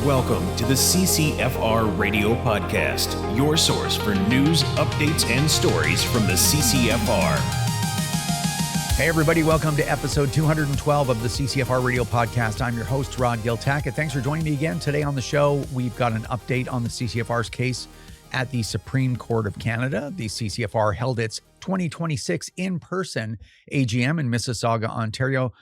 Welcome to the CCFR Radio Podcast, your source for news, updates, and stories from the CCFR. Hey everybody, welcome to episode 212 of the CCFR Radio Podcast. I'm your host, Giltaca. Thanks for joining me again. Today on the show, we've got an update on the CCFR's case at the Supreme Court of Canada. The CCFR held its 2026 in-person AGM in Mississauga, Ontario,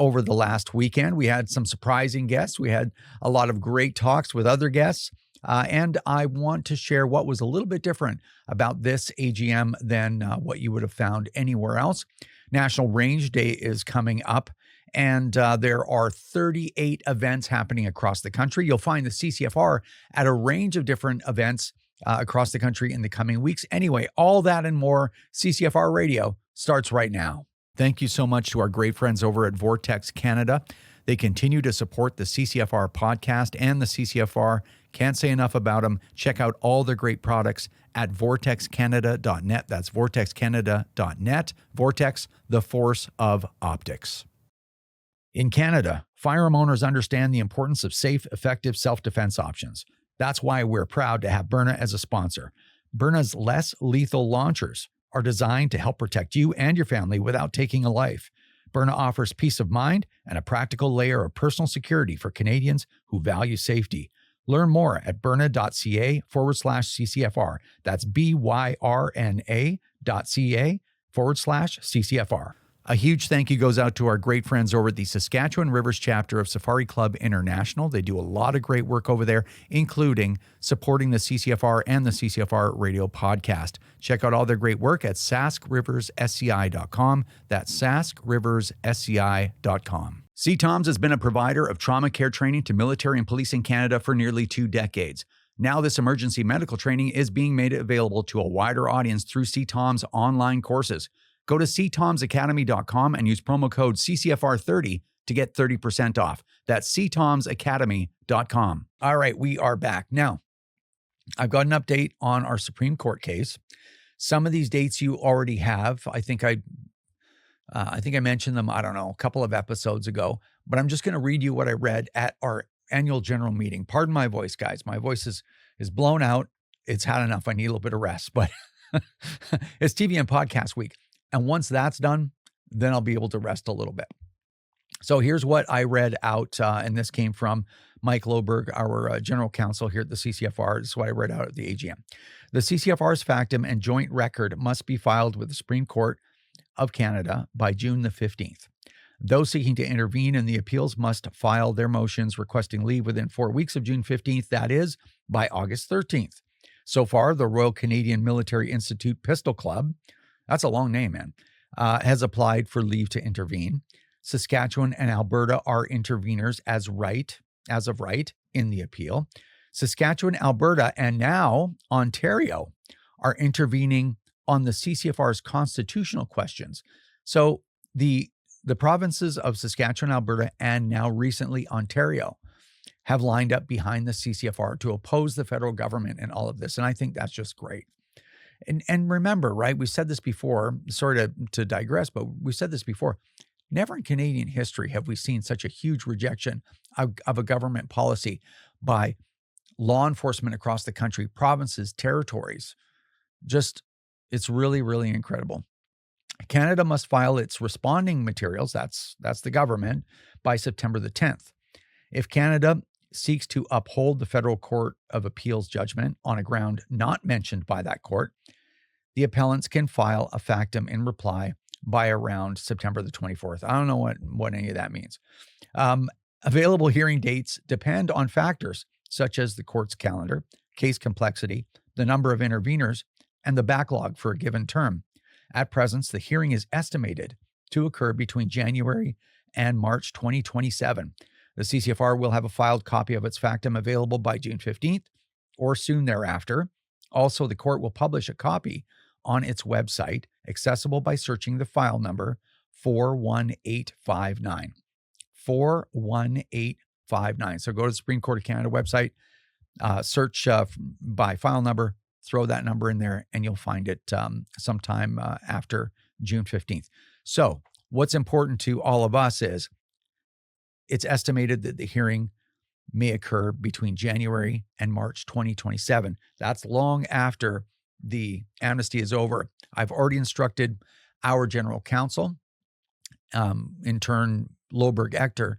over the last weekend. We had some surprising guests. We had a lot of great talks with other guests. And I want to share what was a little bit different about this AGM than what you would have found anywhere else. National Range Day is coming up, and there are 38 events happening across the country. You'll find the CCFR at a range of different events across the country in the coming weeks. Anyway, all that and more, CCFR Radio starts right now. Thank you so much to our great friends over at Vortex Canada. They continue to support the CCFR podcast and the CCFR. Can't say enough about them. Check out all their great products at vortexcanada.net. That's vortexcanada.net. Vortex, the force of optics. In Canada, firearm owners understand the importance of safe, effective self-defense options. That's why we're proud to have Byrna as a sponsor. Byrna's less lethal launchers are designed to help protect you and your family without taking a life. Byrna offers peace of mind and a practical layer of personal security for Canadians who value safety. Learn more at byrna.ca/CCFR. That's byrna.ca/CCFR. A huge thank you goes out to our great friends over at the Saskatchewan Rivers chapter of Safari Club International. They do a lot of great work over there, including supporting the CCFR and the CCFR Radio podcast. Check out all their great work at saskriverssci.com. That's saskriverssci.com. 𝐂𝐂𝐿𝐿 has been a provider of trauma care training to military and police in Canada for nearly 2 decades. Now this emergency medical training is being made available to a wider audience through 𝐂𝐂𝐿's online courses. Go to 𝐂𝐂𝐿𝐿academy.com and use promo code CCFR30 to get 30% off. That's 𝐂𝐂𝐿𝐿academy.com. All right, we are back. Now, I've got an update on our Supreme Court case. Some of these dates you already have. I think I mentioned them, a couple of episodes ago, but I'm just going to read you what I read at our annual general meeting. Pardon my voice, guys. My voice is blown out. It's had enough. I need a little bit of rest, but it's TV and podcast week. And once that's done, then I'll be able to rest a little bit. So here's what I read out, and this came from Mike Loberg, our general counsel here at the CCFR. This is what I read out at the AGM. The CCFR's factum and joint record must be filed with the Supreme Court of Canada by June the 15th. Those seeking to intervene in the appeals must file their motions requesting leave within 4 weeks of June 15th, that is, by August 13th. So far, the Royal Canadian Military Institute Pistol Club, that's a long name, man, has applied for leave to intervene. Saskatchewan and Alberta are interveners as of right in the appeal. Saskatchewan, Alberta, and now Ontario are intervening on the CCFR's constitutional questions. So the provinces of Saskatchewan, Alberta, and now recently Ontario have lined up behind the CCFR to oppose the federal government in all of this. And I think that's just great. And remember, right, we said this before, sorry to digress, but we said this before, never in Canadian history have we seen such a huge rejection of a government policy by law enforcement across the country, provinces, territories. Just, it's really, really incredible. Canada must file its responding materials, that's the government, by September the 10th. If Canada seeks to uphold the Federal Court of Appeals judgment on a ground not mentioned by that court, the appellants can file a factum in reply by around September the 24th. I don't know what any of that means. Available hearing dates depend on factors such as the court's calendar, case complexity, the number of interveners, and the backlog for a given term. At present, the hearing is estimated to occur between January and March 2027. The CCFR will have a filed copy of its factum available by June 15th or soon thereafter. Also, the court will publish a copy on its website, accessible by searching the file number 41859. 41859. So go to the Supreme Court of Canada website, search by file number, throw that number in there, and you'll find it sometime after June 15th. So what's important to all of us is it's estimated that the hearing may occur between January and March 2027. That's long after the amnesty is over. I've already instructed our general counsel, in turn, 𝐂𝐂𝐅𝐑,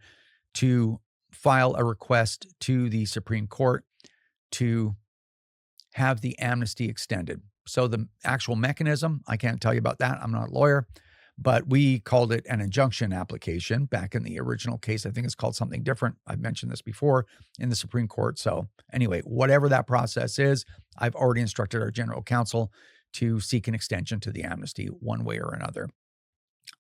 to file a request to the Supreme Court to have the amnesty extended. So the actual mechanism, I can't tell you about that. I'm not a lawyer, but we called it an injunction application back in the original case. I think it's called something different. I've mentioned this before in the Supreme Court. So anyway, whatever that process is, I've already instructed our general counsel to seek an extension to the amnesty one way or another.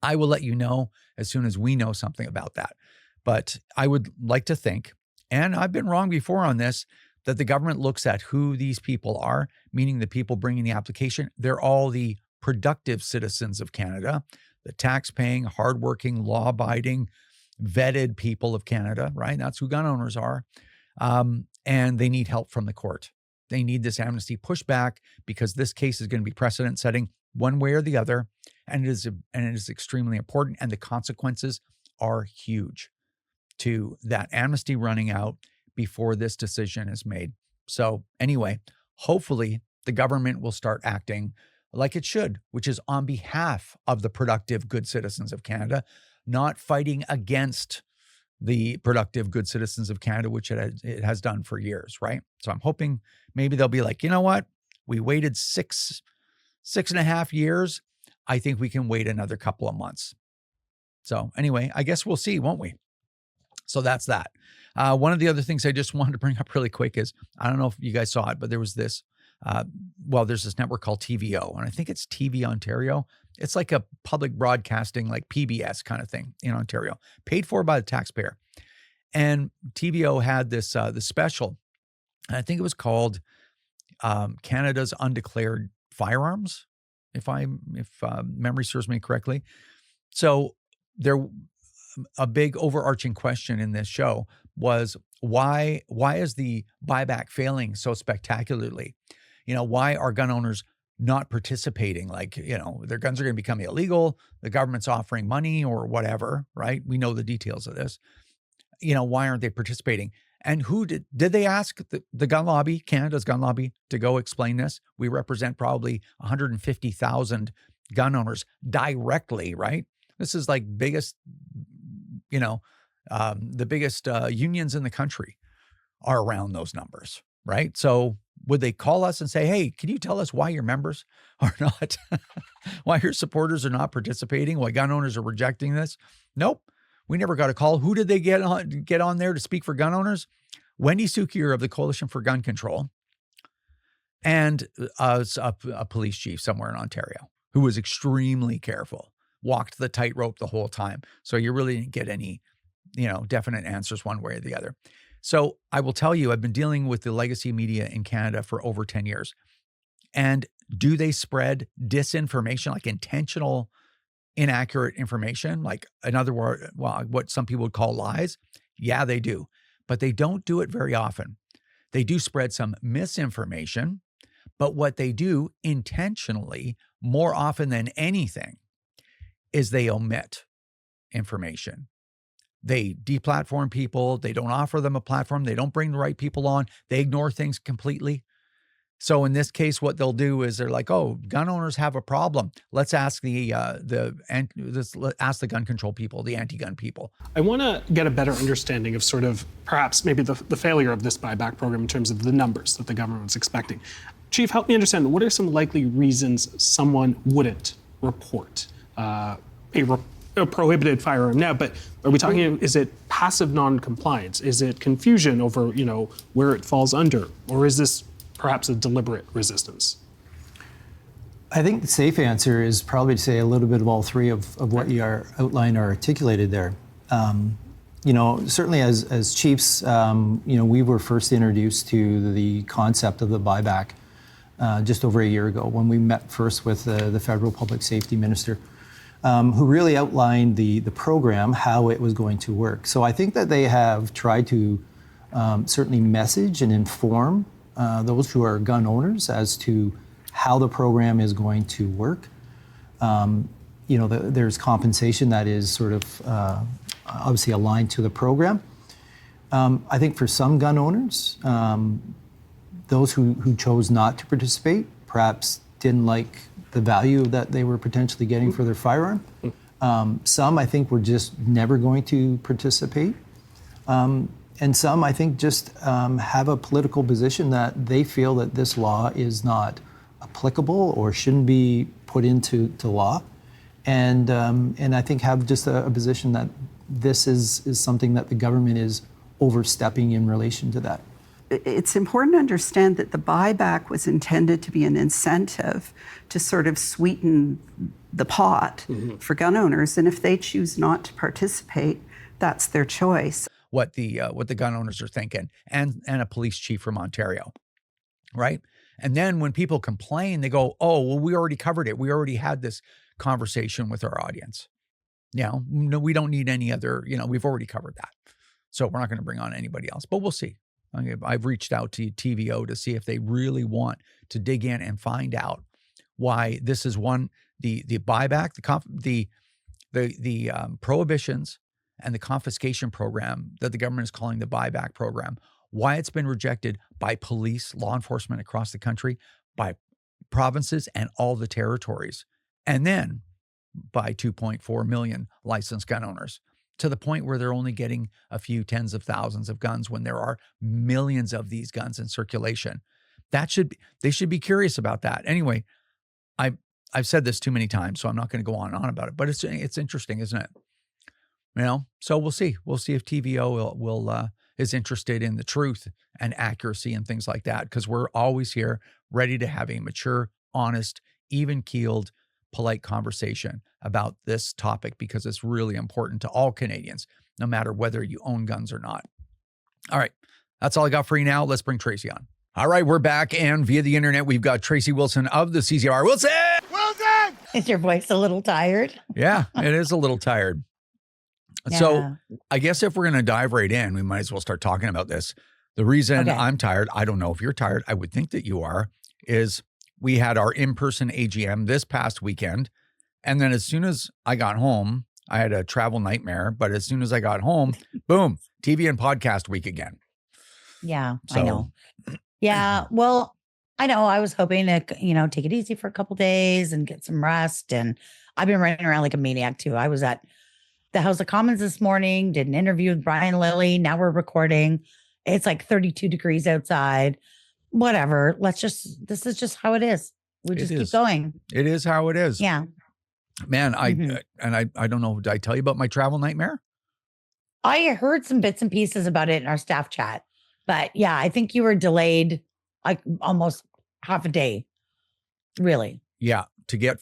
I will let you know as soon as we know something about that. But I would like to think, and I've been wrong before on this, that the government looks at who these people are, meaning the people bringing the application. They're all the productive citizens of Canada, the tax-paying, hardworking, law-abiding, vetted people of Canada, right? That's who gun owners are. And they need help from the court. They need this amnesty pushed back because this case is going to be precedent-setting one way or the other, and it is extremely important, and the consequences are huge to that amnesty running out before this decision is made. So anyway, hopefully the government will start acting like it should, which is on behalf of the productive, good citizens of Canada, not fighting against the productive, good citizens of Canada, which it has done for years, right? So I'm hoping maybe they'll be like, you know what? We waited six and a half years. I think we can wait another couple of months. So anyway, I guess we'll see, won't we? So that's that. One of the other things I just wanted to bring up really quick is, I don't know if you guys saw it, but there was this, there's this network called TVO, and I think it's TV Ontario. It's like a public broadcasting, like PBS kind of thing in Ontario, paid for by the taxpayer. And TVO had this special, and I think it was called Canada's Undeclared Firearms, if memory serves me correctly. So a big overarching question in this show was why is the buyback failing so spectacularly? Why are gun owners not participating? Like, their guns are going to become illegal. The government's offering money or whatever, right? We know the details of this. Why aren't they participating? And who did they ask the gun lobby, Canada's gun lobby, to go explain this? We represent probably 150,000 gun owners directly, right? This is like biggest, the biggest unions in the country are around those numbers, right? So would they call us and say, hey, can you tell us why your members are not, why your supporters are not participating, why gun owners are rejecting this? Nope. We never got a call. Who did they get on there to speak for gun owners? Wendy Sukier of the Coalition for Gun Control, and a police chief somewhere in Ontario who was extremely careful, walked the tightrope the whole time. So you really didn't get any, definite answers one way or the other. So I will tell you, I've been dealing with the legacy media in Canada for over 10 years. And do they spread disinformation, like intentional, inaccurate information? Like, in other words, what some people would call lies? Yeah, they do. But they don't do it very often. They do spread some misinformation, but what they do intentionally, more often than anything, is they omit information. They deplatform people. They don't offer them a platform. They don't bring the right people on. They ignore things completely. So in this case, what they'll do is they're like, oh, gun owners have a problem. Let's ask the gun control people, the anti-gun people. I want to get a better understanding of sort of perhaps maybe the failure of this buyback program in terms of the numbers that the government's expecting. Chief, help me understand, what are some likely reasons someone wouldn't report a prohibited firearm now? But are we talking, is it passive non-compliance? Is it confusion over, where it falls under? Or is this perhaps a deliberate resistance? I think the safe answer is probably to say a little bit of all three of what you are outlined or articulated there. Certainly as chiefs, we were first introduced to the concept of the buyback just over a year ago when we met first with the federal public safety minister, who really outlined the program, how it was going to work. So I think that they have tried to certainly message and inform those who are gun owners as to how the program is going to work. There's compensation that is sort of obviously aligned to the program. I think for some gun owners, those who chose not to participate perhaps didn't like the value that they were potentially getting for their firearm. Some, I think, were just never going to participate. And some, I think, just have a political position that they feel that this law is not applicable or shouldn't be put into law. And I think have just a position that this is something that the government is overstepping in relation to that. It's important to understand that the buyback was intended to be an incentive to sort of sweeten the pot for gun owners. And if they choose not to participate, that's their choice. What the gun owners are thinking, and a police chief from Ontario, right? And then when people complain, they go, "Oh, well, we already covered it. We already had this conversation with our audience. No, we don't need any other. We've already covered that, so we're not going to bring on anybody else. But we'll see." I've reached out to TVO to see if they really want to dig in and find out why this is the buyback, the prohibitions and the confiscation program that the government is calling the buyback program, why it's been rejected by police, law enforcement across the country, by provinces and all the territories, and then by 2.4 million licensed gun owners, to the point where they're only getting a few tens of thousands of guns when there are millions of these guns in circulation. They should be curious about that. Anyway, I've said this too many times, so I'm not going to go on and on about it, but it's interesting, isn't it? So we'll see. We'll see if TVO is interested in the truth and accuracy and things like that, because we're always here ready to have a mature, honest, even-keeled, polite conversation about this topic, because it's really important to all Canadians, no matter whether you own guns or not. All right, that's all I got for you now. Let's bring Tracy on. All right, we're back, and via the internet, we've got Tracy Wilson of the CCFR. Wilson! Is your voice a little tired? Yeah, it is a little tired. Yeah. So I guess if we're going to dive right in, we might as well start talking about this. The reason I'm tired, I don't know if you're tired, I would think that you are, is we had our in-person AGM this past weekend. And then as soon as I got home, I had a travel nightmare. But as soon as I got home, boom, TV and podcast week again. Yeah, So- I know. Yeah, well, I know. I was hoping to, take it easy for a couple days and get some rest. And I've been running around like a maniac too. I was at the House of Commons this morning, did an interview with Brian Lilly. Now we're recording. It's like 32 degrees outside. Whatever. This is just how it is. We just keep going. It is how it is. Yeah. Man, I don't know. Did I tell you about my travel nightmare? I heard some bits and pieces about it in our staff chat. But yeah, I think you were delayed like almost half a day. Really? Yeah. To get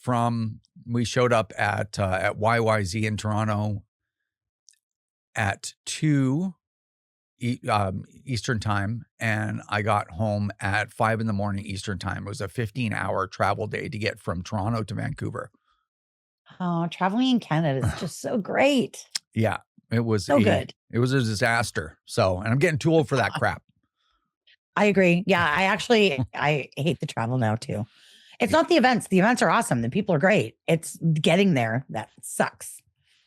we showed up at YYZ in Toronto at 2 Eastern time, and I got home at 5 a.m. Eastern time. It was a 15-hour travel day to get from Toronto to Vancouver. Oh, traveling in Canada is just so great. Yeah, it was So good. It was a disaster. And I'm getting too old for that crap. I agree. Yeah, I hate the travel now too. It's not the events. The events are awesome. The people are great. It's getting there that sucks.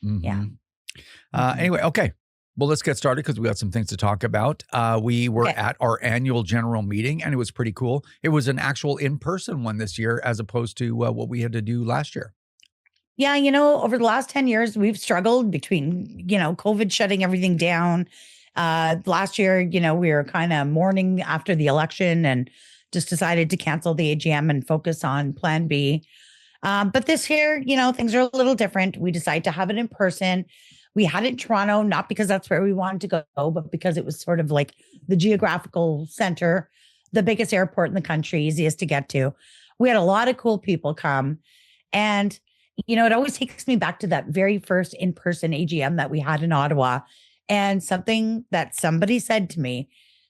Mm-hmm. Yeah. Anyway, okay. Well, let's get started because we got some things to talk about. We were at our annual general meeting, and it was pretty cool. It was an actual in-person one this year as opposed to what we had to do last year. Yeah, over the last 10 years, we've struggled between, COVID shutting everything down. Last year, we were kind of mourning after the election and just decided to cancel the AGM and focus on Plan B. But this year, things are a little different. We decided to have it in person. We had it in Toronto, not because that's where we wanted to go, but because it was sort of like the geographical center, the biggest airport in the country, easiest to get to. We had a lot of cool people come. And, it always takes me back to that very first in-person AGM that we had in Ottawa. And something that somebody said to me,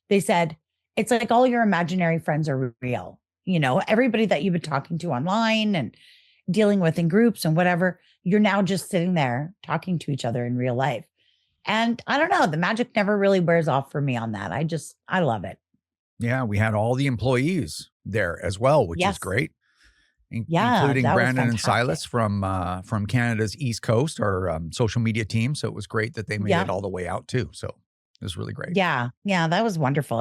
they said, it's like all your imaginary friends are real. Everybody that you've been talking to online and dealing with in groups and whatever, you're now just sitting there talking to each other in real life. And I don't know, the magic never really wears off for me on that. I love it. Yeah, we had all the employees there as well, which is great. Including Brandon and Silas from Canada's East Coast, our social media team. So it was great that they made it all the way out too. So It was really great. Yeah. Yeah. That was wonderful.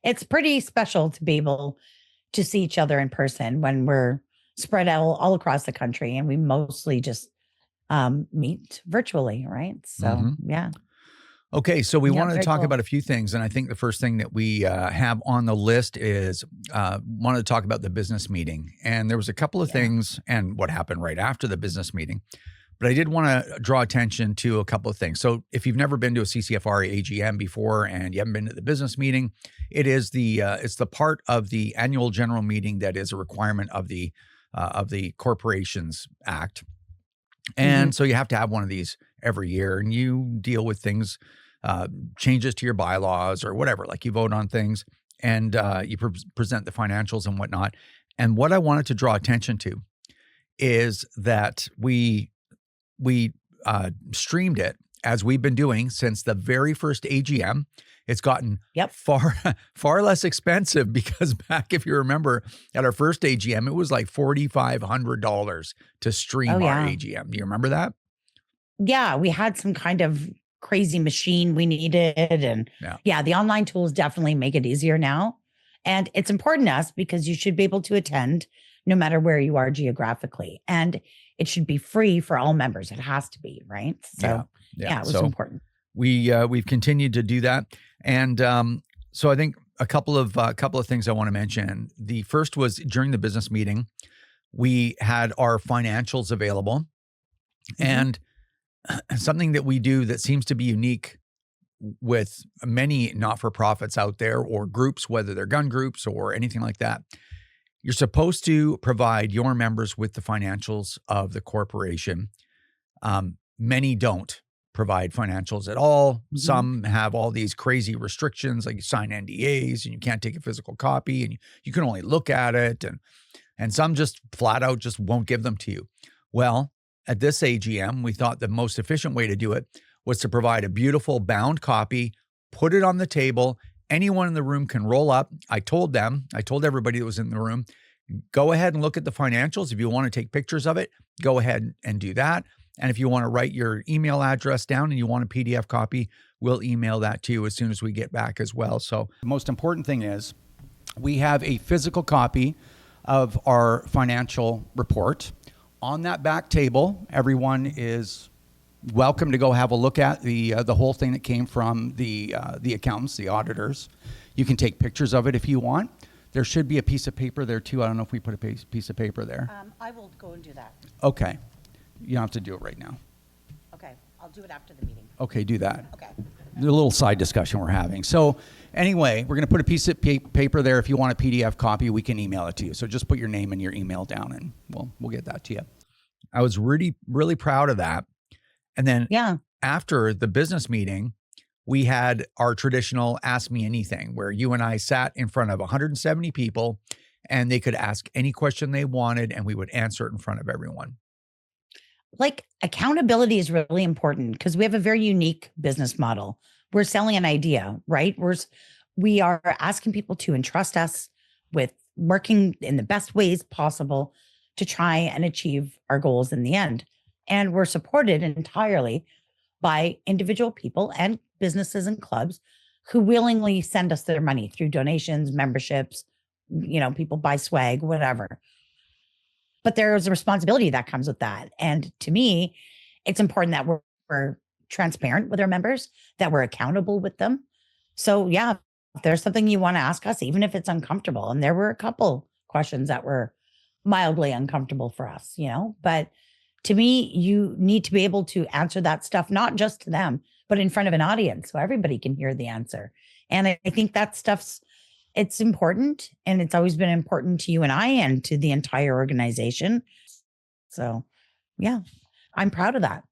It's pretty special to be able to see each other in person when we're spread out all across the country and we mostly just meet virtually. Right. So, yeah. Okay, so we Yeah, wanted to very talk cool. about a few things, and I think the first thing that we have on the list is wanted to talk about the business meeting. And there was a couple of things and what happened right after the business meeting, but I did want to draw attention to a couple of things. So if you've never been to a CCFR AGM before and you haven't been to the business meeting, it's the part of the annual general meeting that is a requirement of the Corporations Act. And so you have to have one of these every year, and you deal with things, changes to your bylaws or whatever, like you vote on things and you present the financials and whatnot. And what I wanted to draw attention to is that we streamed it as we've been doing since the very first AGM. It's gotten far less expensive because back, if you remember, at our first AGM, it was like $4,500 to stream our AGM. Do you remember that? Yeah, we had some kind of crazy machine we needed. And the online tools definitely make it easier now. And it's important to us because you should be able to attend no matter where you are geographically. And it should be free for all members. It has to be, right? So it was important. We've continued to do that. And so I think a couple of things I want to mention. The first was during the business meeting, we had our financials available. And something that we do that seems to be unique with many not-for-profits out there or groups, whether they're gun groups or anything like that, you're supposed to provide your members with the financials of the corporation. Many don't provide financials at all. Some have all these crazy restrictions, like you sign NDAs and you can't take a physical copy and you can only look at it. And some just flat out just won't give them to you. Well, at this AGM, we thought the most efficient way to do it was to provide a beautiful bound copy, put it on the table. Anyone in the room can roll up. I told everybody that was in the room, go ahead and look at the financials. If you want to take pictures of it, go ahead and do that. And if you want to write your email address down and you want a PDF copy, we'll email that to you as soon as we get back as well. So the most important thing is we have a physical copy of our financial report. On that back table, everyone is welcome to go have a look at the whole thing that came from the accountants, the auditors. You can take pictures of it if you want. There should be a piece of paper there too. I don't know if we put a piece of paper there. I will go and do that. Okay. You don't have to do it right now. Okay. I'll do it after the meeting. Okay, do that. Okay. The little side discussion we're having. So anyway, we're going to put a piece of paper there. If you want a PDF copy, we can email it to you. So just put your name and your email down and we'll get that to you. I was really, really proud of that. And then after the business meeting, we had our traditional Ask Me Anything where you and I sat in front of 170 people and they could ask any question they wanted and we would answer it in front of everyone. Like accountability is really important because we have a very unique business model. We're selling an idea, right? We are asking people to entrust us with working in the best ways possible to try and achieve our goals in the end. And we're supported entirely by individual people and businesses and clubs who willingly send us their money through donations, memberships, people buy swag, whatever. But there's a responsibility that comes with that. And to me, it's important that we're transparent with our members, that we're accountable with them. So if there's something you want to ask us, even if it's uncomfortable, and there were a couple questions that were mildly uncomfortable for us, but to me, you need to be able to answer that stuff, not just to them, but in front of an audience so everybody can hear the answer. And I think that it's important, and it's always been important to you and I and to the entire organization. So, I'm proud of that.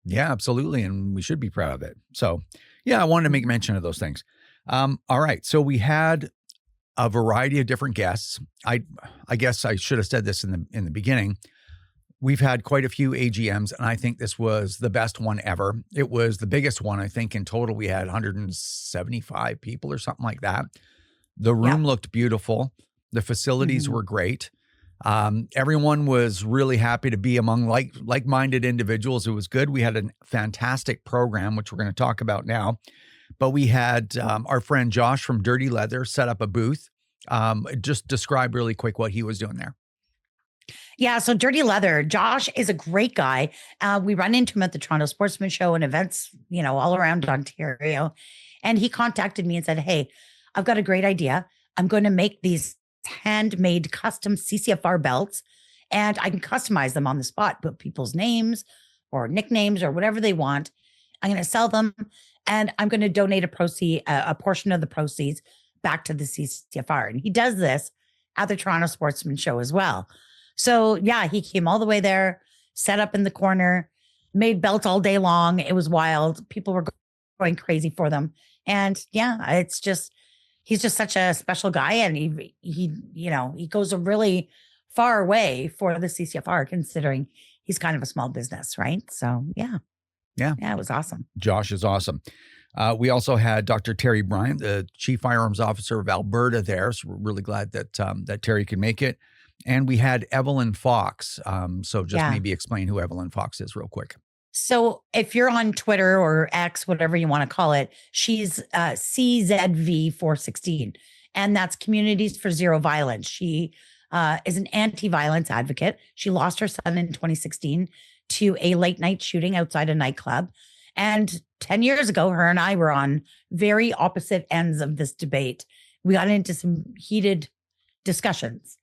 Yeah, absolutely. And we should be proud of it. So, I wanted to make mention of those things. All right. So we had a variety of different guests. I guess I should have said this in the beginning. We've had quite a few AGMs, and I think this was the best one ever. It was the biggest one. I think in total we had 175 people or something like that. The room looked beautiful. The facilities were great. Everyone was really happy to be among like-minded individuals. It was good. We had a fantastic program, which we're going to talk about now. But we had our friend Josh from Dirty Leather set up a booth. Just describe really quick what he was doing there. Yeah, so Dirty Leather, Josh is a great guy. We run into him at the Toronto Sportsman Show and events, all around Ontario. And he contacted me and said, hey, I've got a great idea. I'm going to make these handmade custom CCFR belts, and I can customize them on the spot, put people's names or nicknames or whatever they want. I'm going to sell them, and I'm going to donate a portion of the proceeds back to the CCFR. And he does this at the Toronto Sportsman Show as well. So yeah, he came all the way there, set up in the corner, made belts all day long. It was wild. People were going crazy for them. And yeah, he's just such a special guy. And he goes a really far way for the CCFR, considering he's kind of a small business, right? So yeah, it was awesome. Josh is awesome. We also had Dr. Terry Bryant, the Chief Firearms Officer of Alberta there. So we're really glad that Terry could make it. And we had Evelyn Fox. So just maybe explain who Evelyn Fox is real quick. So if you're on Twitter or X, whatever you want to call it, she's CZV 416, and that's Communities for Zero Violence. She is an anti-violence advocate. She lost her son in 2016 to a late night shooting outside a nightclub. And 10 years ago, her and I were on very opposite ends of this debate. We got into some heated discussions.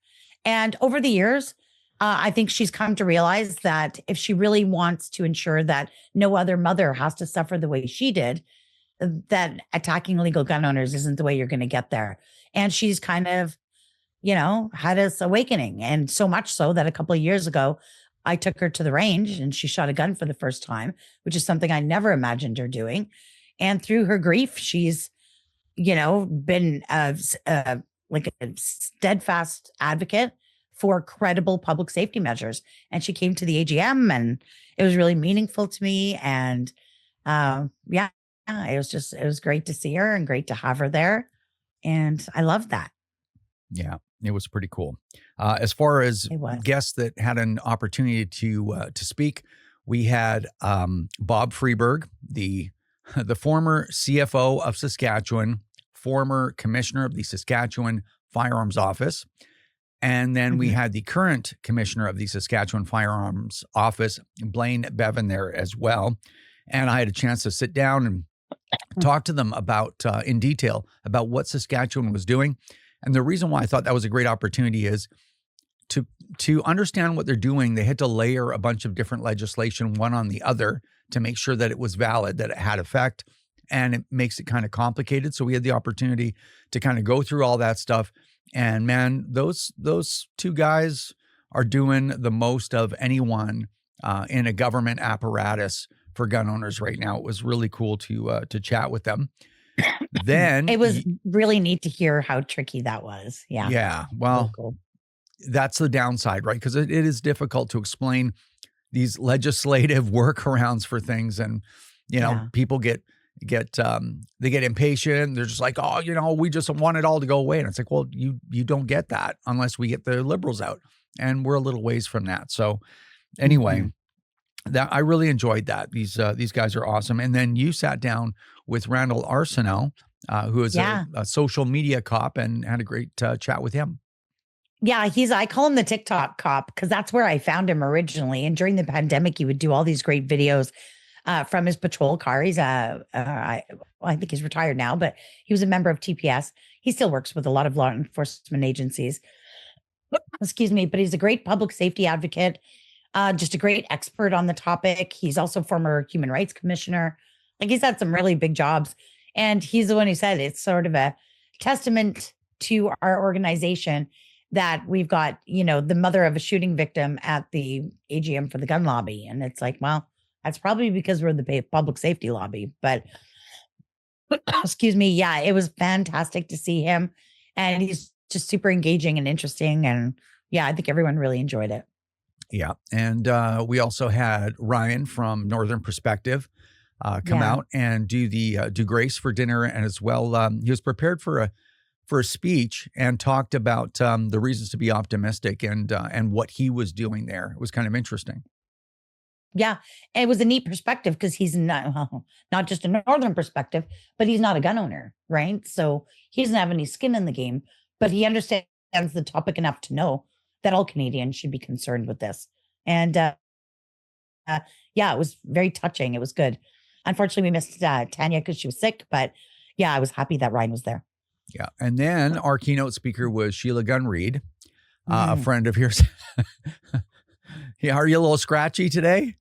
And over the years, I think she's come to realize that if she really wants to ensure that no other mother has to suffer the way she did, that attacking legal gun owners isn't the way you're going to get there. And she's kind of, had this awakening. And so much so that a couple of years ago, I took her to the range and she shot a gun for the first time, which is something I never imagined her doing. And through her grief, she's, been like a steadfast advocate for credible public safety measures. And she came to the AGM and it was really meaningful to me. And it was great to see her and great to have her there. And I love that. Yeah, it was pretty cool. As far as guests that had an opportunity to speak, we had Bob Freeberg, the former CFO of Saskatchewan, former commissioner of the Saskatchewan Firearms Office. And then we had the current commissioner of the Saskatchewan Firearms Office, Blaine Bevan, there as well. And I had a chance to sit down and talk to them about in detail about what Saskatchewan was doing. And the reason why I thought that was a great opportunity is to understand what they're doing. They had to layer a bunch of different legislation one on the other to make sure that it was valid, that it had effect. And it makes it kind of complicated. So we had the opportunity to kind of go through all that stuff. And man, those two guys are doing the most of anyone in a government apparatus for gun owners right now. It was really cool to chat with them. Then it was really neat to hear how tricky that was. Yeah. Yeah. Well, cool. That's the downside, right? Because it is difficult to explain these legislative workarounds for things. And, people they get impatient. They're just like, we just want it all to go away. And it's like, well, you don't get that unless we get the Liberals out, and we're a little ways from that. So anyway, that I really enjoyed that. These guys are awesome. And then you sat down with Randall Arsenault, who is a social media cop, and had a great chat with him. Yeah, I call him the TikTok cop because that's where I found him originally. And during the pandemic, he would do all these great videos from his patrol car. He's I think he's retired now, but he was a member of TPS. He still works with a lot of law enforcement agencies. Excuse me, but he's a great public safety advocate, just a great expert on the topic. He's also former human rights commissioner. Like, he's had some really big jobs, and he's the one who said it's sort of a testament to our organization that we've got, the mother of a shooting victim at the AGM for the gun lobby. And it's like, well, that's probably because we're the public safety lobby. But excuse me. Yeah, it was fantastic to see him. And he's just super engaging and interesting. And yeah, I think everyone really enjoyed it. Yeah. And we also had Ryan from Northern Perspective come out and do Grace for dinner. And as well, he was prepared for a speech and talked about the reasons to be optimistic and what he was doing there. It was kind of interesting. Yeah. And it was a neat perspective because he's not, well, not just a northern perspective, but he's not a gun owner, right? So he doesn't have any skin in the game, but he understands the topic enough to know that all Canadians should be concerned with this. And yeah, it was very touching. It was good. Unfortunately, we missed Tanya because she was sick, but yeah, I was happy that Ryan was there. Yeah. And then our keynote speaker was 𝐂𝐂𝐅𝐑, a friend of yours. Yeah, are you a little scratchy today?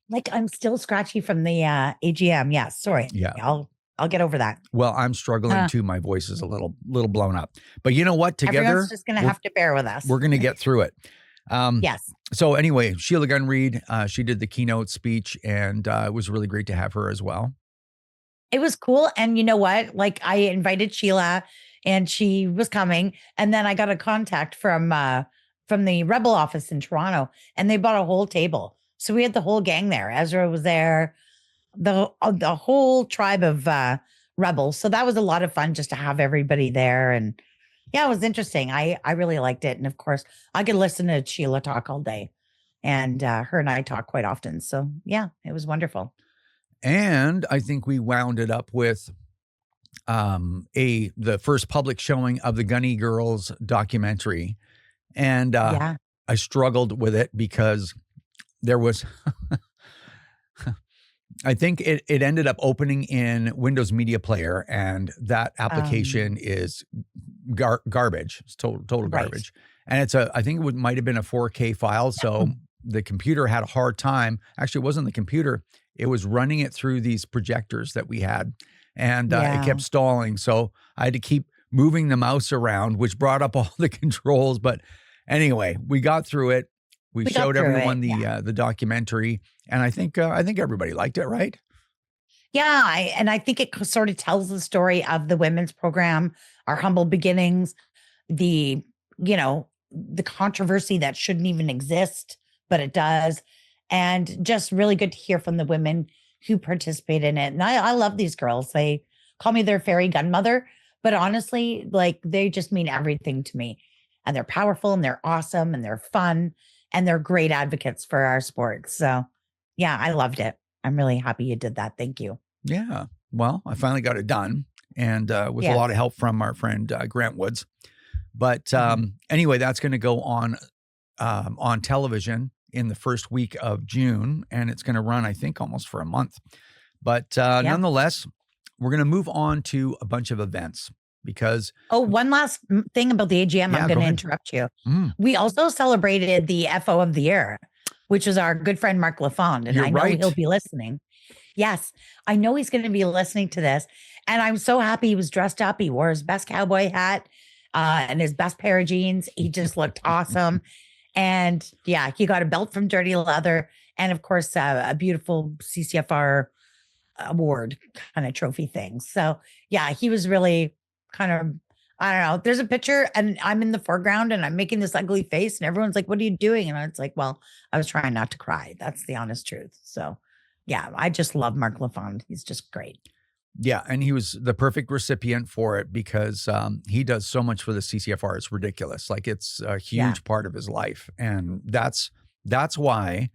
Like I'm still scratchy from the AGM. Yeah, sorry. Yeah. I'll get over that. Well, I'm struggling too. My voice is a little blown up. But you know what? Together, everyone's just going to have to bear with us. We're going to get through it. Yes. So anyway, 𝐂𝐂𝐅𝐑, she did the keynote speech, and it was really great to have her as well. It was cool. And you know what? Like I invited Sheila and she was coming. And then I got a contact from the Rebel office in Toronto, and they bought a whole table. So we had the whole gang there. Ezra was there, the whole tribe of Rebels. So that was a lot of fun just to have everybody there. And yeah, it was interesting. I really liked it. And of course, I could listen to Sheila talk all day. And her and I talk quite often. So yeah, it was wonderful. And I think we wound it up with the first public showing of the Gunny Girls documentary. And I struggled with it because there was, I think it ended up opening in Windows Media Player, and that application is garbage. It's total garbage. And it's I think it might have been a 4K file. So the computer had a hard time. Actually, it wasn't the computer. It was running it through these projectors that we had, and it kept stalling. So I had to keep moving the mouse around, which brought up all the controls. But anyway, we got through it. We showed everyone the documentary, and I think everybody liked it, right? Yeah, I think it sort of tells the story of the women's program, our humble beginnings, the controversy that shouldn't even exist, but it does. And just really good to hear from the women who participate in it. And I love these girls. They call me their fairy gunmother, but honestly, like they just mean everything to me. And they're powerful and they're awesome and they're fun and they're great advocates for our sports. So yeah, I loved it. I'm really happy you did that. Thank you. Yeah. Well, I finally got it done, and with a lot of help from our friend Grant Woods. But anyway, that's going to go on television in the first week of June, and it's going to run, I think, almost for a month. But nonetheless, we're going to move on to a bunch of events because... Oh, one last thing about the AGM. I'm going to interrupt you. We also celebrated the FO of the year, which was our good friend Mark Lafond, and I know he'll be listening. Yes, I know he's going to be listening to this, and I'm so happy he was dressed up. He wore his best cowboy hat and his best pair of jeans. He just looked awesome. And yeah, he got a belt from Dirty Leather and of course a beautiful CCFR award kind of trophy thing. So yeah, he was really kind of, I don't know, there's a picture and I'm in the foreground and I'm making this ugly face and everyone's like, what are you doing? And I was like, well, I was trying not to cry. That's the honest truth. So yeah, I just love Mark Lafond. He's just great. Yeah, and he was the perfect recipient for it because he does so much for the CCFR. It's ridiculous. Like it's a huge part of his life. And that's why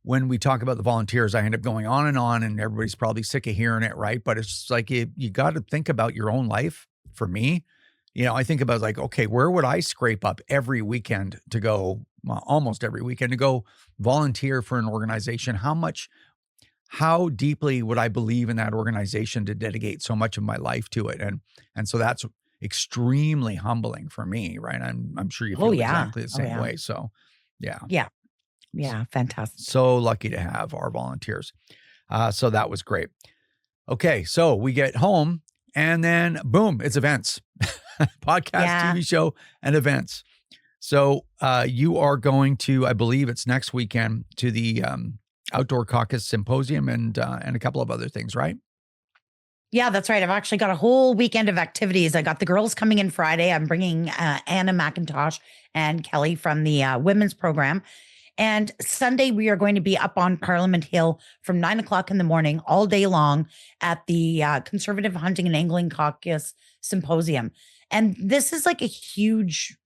when we talk about the volunteers, I end up going on and everybody's probably sick of hearing it, right? But it's just like you got to think about your own life. For me, I think about like, okay, where would I scrape up every weekend to go, almost every weekend to go volunteer for an organization? How deeply would I believe in that organization to dedicate so much of my life to it? And so that's extremely humbling for me, right? I'm sure you feel exactly the same way. So yeah, fantastic. So lucky to have our volunteers. So that was great. Okay, so we get home and then boom, it's events, podcast, TV show, and events. So you are going to, I believe it's next weekend, to the Outdoor Caucus Symposium and a couple of other things, right? Yeah, that's right. I've actually got a whole weekend of activities. I got the girls coming in Friday. I'm bringing Anna McIntosh and Kelly from the women's program. And Sunday, we are going to be up on Parliament Hill from 9 o'clock in the morning all day long at the Conservative Hunting and Angling Caucus Symposium. And this is like a huge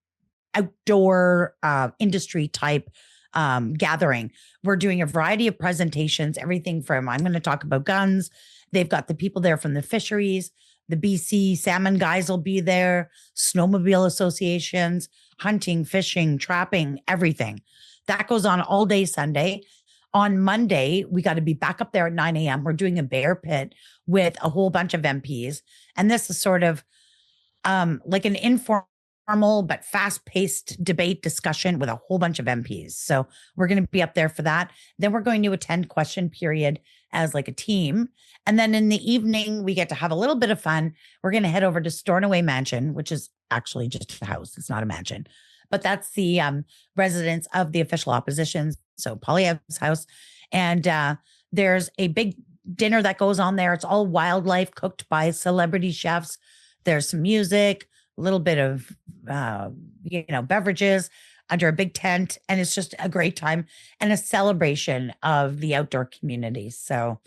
outdoor industry type gathering. We're doing a variety of presentations, everything from, I'm going to talk about guns. They've got the people there from the fisheries, the BC salmon guys will be there, snowmobile associations, hunting, fishing, trapping, everything. That goes on all day Sunday. On Monday, we got to be back up there at 9 a.m. We're doing a bear pit with a whole bunch of MPs. And this is sort of like an informal but fast-paced debate discussion with a whole bunch of MPs. So we're going to be up there for that. Then we're going to attend question period as like a team. And then in the evening, we get to have a little bit of fun. We're going to head over to Stornoway Mansion, which is actually just a house. It's not a mansion, but that's the residence of the official opposition. So Poilievre's house. And there's a big dinner that goes on there. It's all wildlife cooked by celebrity chefs. There's some music, a little bit of, beverages under a big tent. And it's just a great time and a celebration of the outdoor community. So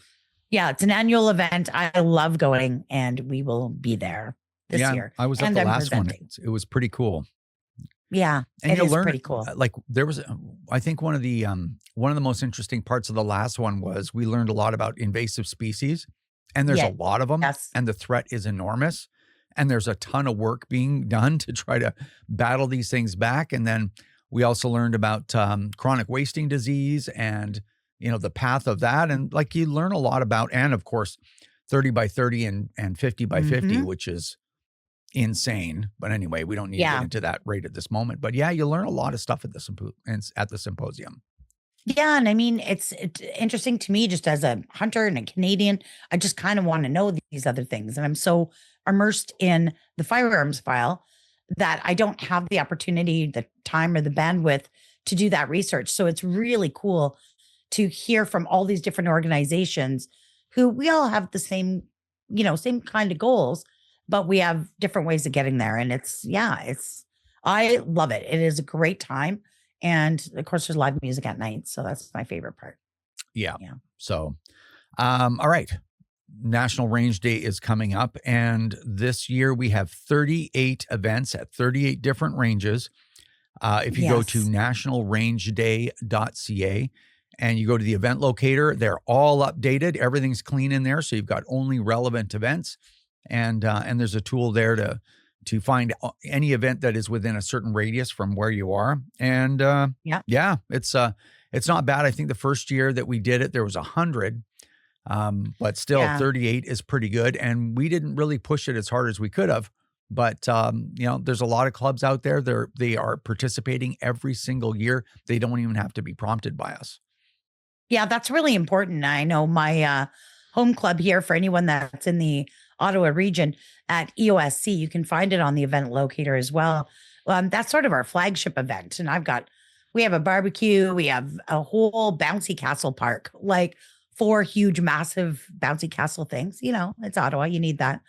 yeah, it's an annual event. I love going, and we will be there this year. I was at the last one. It was pretty cool. Yeah, and it is pretty cool. Like there was, I think one of the most interesting parts of the last one was we learned a lot about invasive species, and there's a lot of them, and the threat is enormous, and there's a ton of work being done to try to battle these things back. And then we also learned about chronic wasting disease and the path of that, and like you learn a lot about, and of course, 30 by 30 and 50 by 50, which is insane. But anyway, we don't need to get into that right at this moment. But yeah, you learn a lot of stuff at the symposium. Yeah, and I mean, it's interesting to me just as a hunter and a Canadian. I just kind of want to know these other things, and I'm so immersed in the firearms file that I don't have the opportunity, the time, or the bandwidth to do that research. So it's really cool to hear from all these different organizations who we all have the same kind of goals, but we have different ways of getting there. And I love it. It is a great time. And of course, there's live music at night. So that's my favorite part. Yeah. So, all right. National Range Day is coming up. And this year we have 38 events at 38 different ranges. If you go to nationalrangeday.ca and you go to the event locator, they're all updated. Everything's clean in there. So you've got only relevant events. And there's a tool there to find any event that is within a certain radius from where you are. And it's not bad. I think the first year that we did it, there was 100, but still 38 is pretty good. And we didn't really push it as hard as we could have. But there's a lot of clubs out there. They are participating every single year. They don't even have to be prompted by us. Yeah, that's really important. I know my home club here, for anyone that's in the Ottawa region at EOSC, you can find it on the event locator as well. That's sort of our flagship event. And we have a barbecue, we have a whole bouncy castle park, like 4 huge, massive bouncy castle things. It's Ottawa, you need that.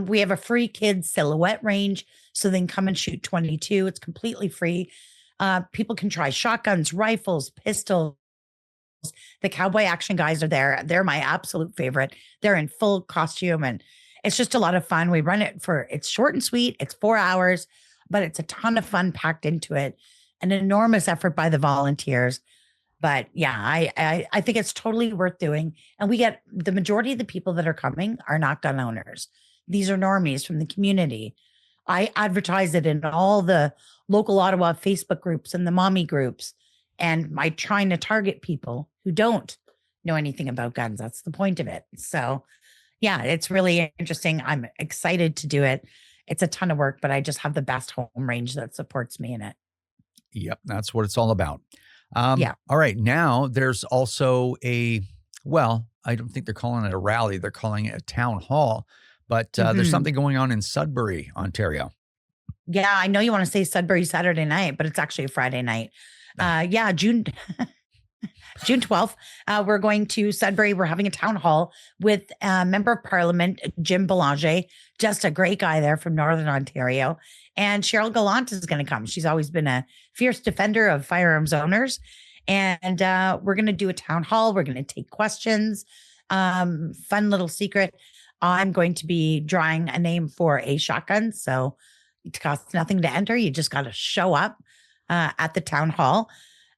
We have a free kids silhouette range, so they can come and shoot 22. It's completely free. People can try shotguns, rifles, pistols. The cowboy action guys are there. They're my absolute favorite. They're in full costume, and it's just a lot of fun. We run it it's short and sweet. It's 4 hours, but it's a ton of fun packed into it. An enormous effort by the volunteers. But yeah, I think it's totally worth doing. And we get the majority of the people that are coming are not gun owners. These are normies from the community. I advertise it in all the local Ottawa Facebook groups and the mommy groups. And I'm trying to target people who don't know anything about guns. That's the point of it. So yeah, it's really interesting. I'm excited to do it. It's a ton of work, but I just have the best home range that supports me in it. Yep. That's what it's all about. All right. Now there's also I don't think they're calling it a rally. They're calling it a town hall, but there's something going on in Sudbury, Ontario. Yeah. I know you want to say Sudbury Saturday night, but it's actually a Friday night. June 12th, we're going to Sudbury. We're having a town hall with Member of Parliament, Jim Belanger, just a great guy there from Northern Ontario. And 𝐿𝐿 is going to come. She's always been a fierce defender of firearms owners. And we're going to do a town hall. We're going to take questions. Fun little secret. I'm going to be drawing a name for a shotgun. So it costs nothing to enter. You just got to show up at the town hall.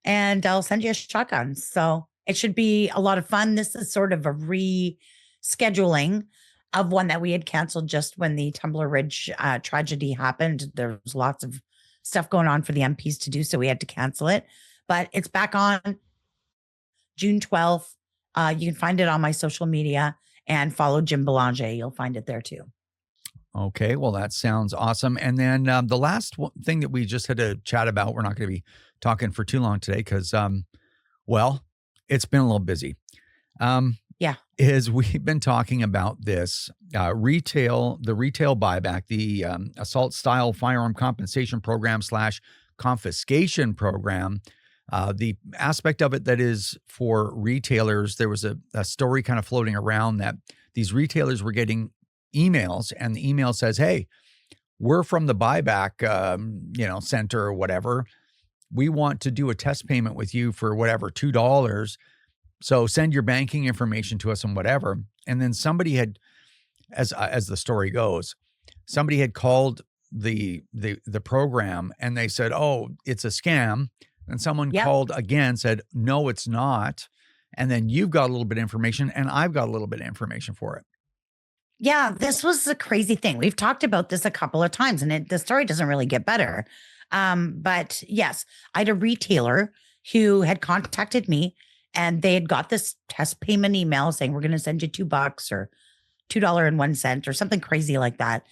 and I'll send you a shotgun. So it should be a lot of fun. This is sort of a rescheduling of one that we had canceled just when the Tumbler Ridge tragedy happened. There was lots of stuff going on for the MPs to do, so we had to cancel it. But it's back on June 12th. You can find it on my social media and follow Jim Belanger. You'll find it there too. Okay, well, that sounds awesome. And then the last thing that we just had to chat about, we're not going to be talking for too long today because, well, it's been a little busy. Is we've been talking about this the retail buyback, the assault style firearm compensation program / confiscation program. The aspect of it that is for retailers, there was a story kind of floating around that these retailers were getting emails, and the email says, "Hey, we're from the buyback, center or whatever. We want to do a test payment with you for whatever, $2. So send your banking information to us and whatever." And then somebody had, as the story goes, somebody had called the program and they said, "Oh, it's a scam." And someone called again, said, "No, it's not." And then you've got a little bit of information and I've got a little bit of information for it. Yeah, this was the crazy thing. We've talked about this a couple of times, and the story doesn't really get better. But yes, I had a retailer who had contacted me, and they had got this test payment email saying, "We're going to send you $2 or $2.01 or something crazy like that."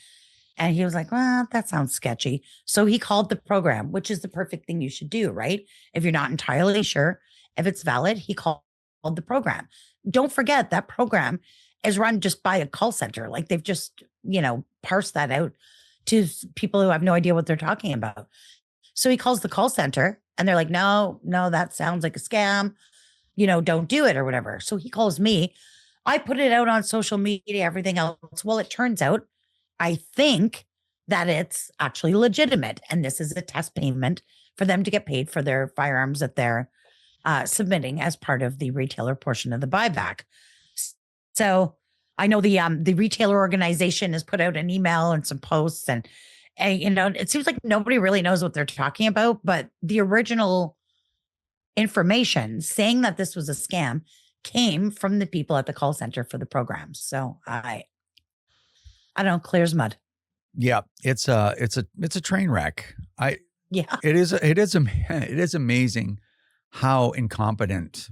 And he was like, "Well, that sounds sketchy." So he called the program, which is the perfect thing you should do, right? If you're not entirely sure if it's valid, he called the program. Don't forget that program is run just by a call center. Like they've just, parsed that out to people who have no idea what they're talking about. So he calls the call center and they're like, no, that sounds like a scam. Don't do it or whatever. So he calls me. I put it out on social media, everything else. Well, it turns out, I think that it's actually legitimate. And this is a test payment for them to get paid for their firearms that they're submitting as part of the retailer portion of the buyback. So I know the retailer organization has put out an email and some posts, and it seems like nobody really knows what they're talking about. But the original information saying that this was a scam came from the people at the call center for the program. So I don't know, clear as mud. Yeah, it's a train wreck. It is amazing how incompetent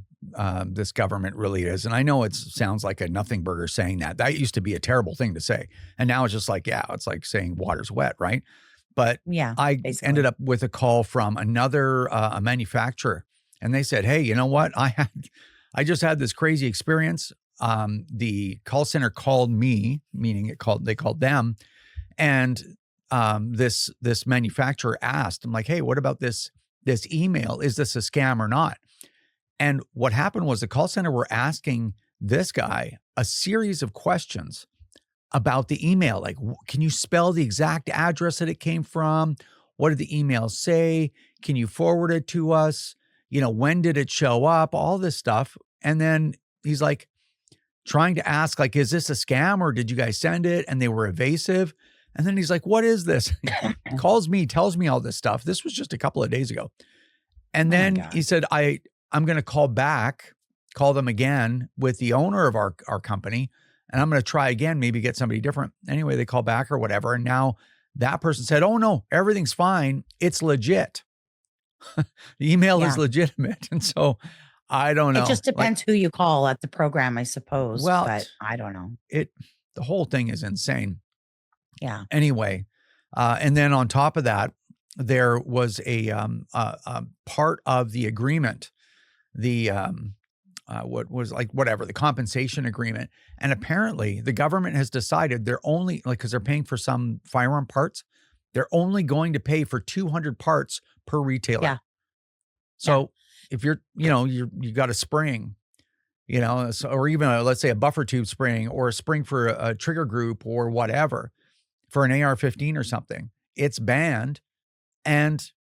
this government really is. And I know it sounds like a nothing burger saying that. That used to be a terrible thing to say. And now it's just like, it's like saying water's wet, right? But I ended up with a call from another a manufacturer, and they said, "Hey, you know what? I just had this crazy experience. The call center called me," meaning they called them, and this manufacturer asked, I'm like, "Hey, what about this email? Is this a scam or not?" And what happened was the call center were asking this guy a series of questions about the email. Like, can you spell the exact address that it came from? What did the email say? Can you forward it to us? When did it show up? All this stuff. And then he's like trying to ask, like, is this a scam or did you guys send it? And they were evasive. And then he's like, "What is this?" He calls me, tells me all this stuff. This was just a couple of days ago. And then he said, I'm going to call them again with the owner of our company, and I'm going to try again, maybe get somebody different. Anyway, they call back or whatever. And now that person said, "Oh no, everything's fine. It's legit." The email is legitimate. And so I don't know. It just depends who you call at the program, I suppose. Well, but I don't know. The whole thing is insane. Yeah. Anyway, and then on top of that, there was a part of the agreement, the compensation agreement. And apparently the government has decided they're only because they're paying for some firearm parts, they're only going to pay for 200 parts per retailer. Yeah. So if you're, you got a spring, or even let's say a buffer tube spring or a spring for a trigger group or whatever for an AR-15 or something, it's banned. And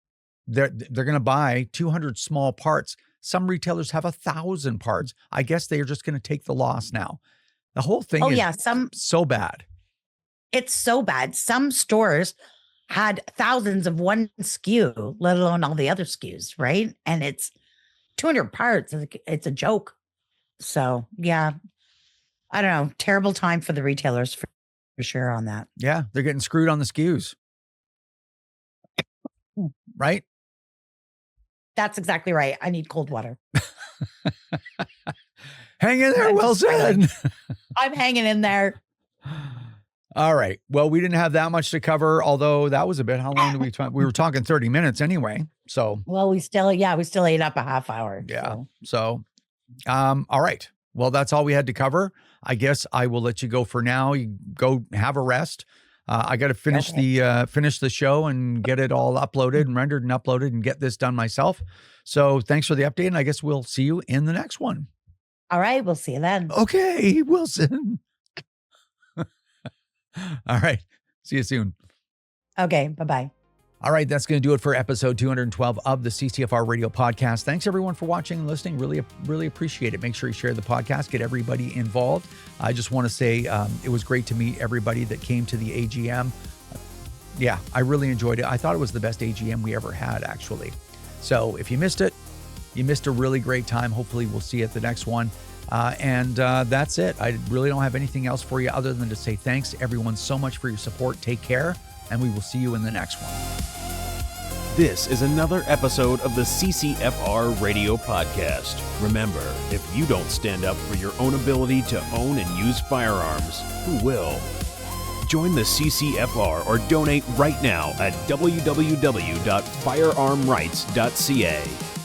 they're going to buy 200 small parts. Some retailers have 1,000 parts. I guess they are just going to take the loss now. The whole thing is so bad. It's so bad. Some stores had thousands of one SKU, let alone all the other SKUs, right? And it's 200 parts. It's a joke. So yeah, I don't know. Terrible time for the retailers for sure on that. Yeah, they're getting screwed on the SKUs. Right? That's exactly right. I need cold water. Hang in there, well said. I'm hanging in there. All right. Well, we didn't have that much to cover, although that was a bit. How long did we talk? We were talking 30 minutes anyway. So, well, we still ate up a half hour. Yeah. So, all right. Well, that's all we had to cover. I guess I will let you go for now. You go have a rest. I got to finish the show and get it all uploaded and rendered and uploaded and get this done myself. So thanks for the update. And I guess we'll see you in the next one. All right. We'll see you then. Okay, Wilson. All right. See you soon. Okay. Bye-bye. All right, that's going to do it for episode 212 of the CCFR Radio Podcast. Thanks, everyone, for watching and listening. Really appreciate it. Make sure you share the podcast, get everybody involved. I just want to say it was great to meet everybody that came to the AGM. Yeah, I really enjoyed it. I thought it was the best AGM we ever had, actually. So if you missed it, you missed a really great time. Hopefully, we'll see you at the next one. And that's it. I really don't have anything else for you other than to say thanks, everyone, so much for your support. Take care, and we will see you in the next one. This is another episode of the CCFR Radio Podcast. Remember, if you don't stand up for your own ability to own and use firearms, who will? Join the CCFR or donate right now at www.firearmrights.ca.